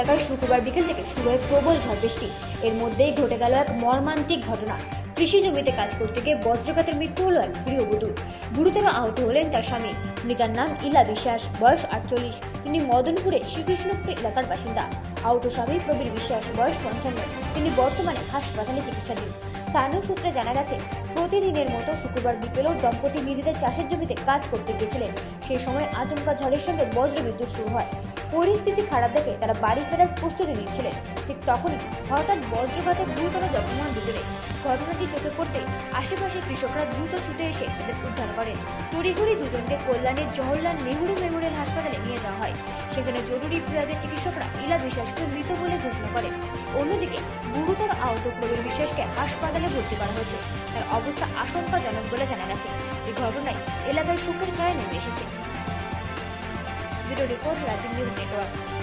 এলাকায় শুক্রবার বিকেল থেকে শুরু হয় প্রবল ঝড় বৃষ্টি। এর মধ্যেই ঘটে গেল এক মর্মান্তিক ঘটনা। কৃষি জমিতে কাজ করতে গিয়ে বজ্রপাতের মৃত্যু হল এক গৃহবধূর। গুরুতর আহত হলেন তার স্বামী। মৃতার নাম ইলা বিশ্বাস, বয়স 48। তিনি মদনপুরের শ্রীকৃষ্ণপুর এলাকার বাসিন্দা। আহত স্বামী প্রবীর বিশ্বাস, বয়স 55। তিনি বর্তমানে হাসপাতালে চিকিৎসাধীন। স্থানীয় সূত্রে জানা গেছে, প্রতিদিনের মতো শুক্রবার বিকেলেও দম্পতি নিজেদের চাষের জমিতে কাজ করতে গিয়েছিলেন। সেই সময় আচমকা ঝড়ের সঙ্গে বজ্রবিদ্যুৎ শুরু হয়। পরিস্থিতি খারাপ দেখে তারা বাড়ি ফেরার প্রস্তুতি নিচ্ছিলেন। ঠিক তখনই হঠাৎ বজ্রপাতে গুরুতর জখম হন দুজনে। ঘটনাটি চোখে পড়তে আশেপাশে কৃষকরা দ্রুত ছুটে এসে তাদের উদ্ধার করেন। তড়িঘড়ি দুজনকে কল্যাণীর জওহরলাল নেহরু মেমোরিয়াল হাসপাতালে নিয়ে যাওয়া হয়। সেখানে জরুরি বিভাগের চিকিৎসকরা ইলা বিশ্বাসকে মৃত বলে ঘোষণা করেন। অন্যদিকে গুরুতর আহত প্রবীর বিশ্বাসকে হাসপাতালে ভর্তি করা হয়েছে। তার অবস্থা আশঙ্কাজনক বলে জানা গেছে। এই ঘটনায় এলাকায় শোকের ছায়া নেমে এসেছে। ব্যুরো রিপোর্ট, রাজ্য নিউজ নেটওয়ার্ক।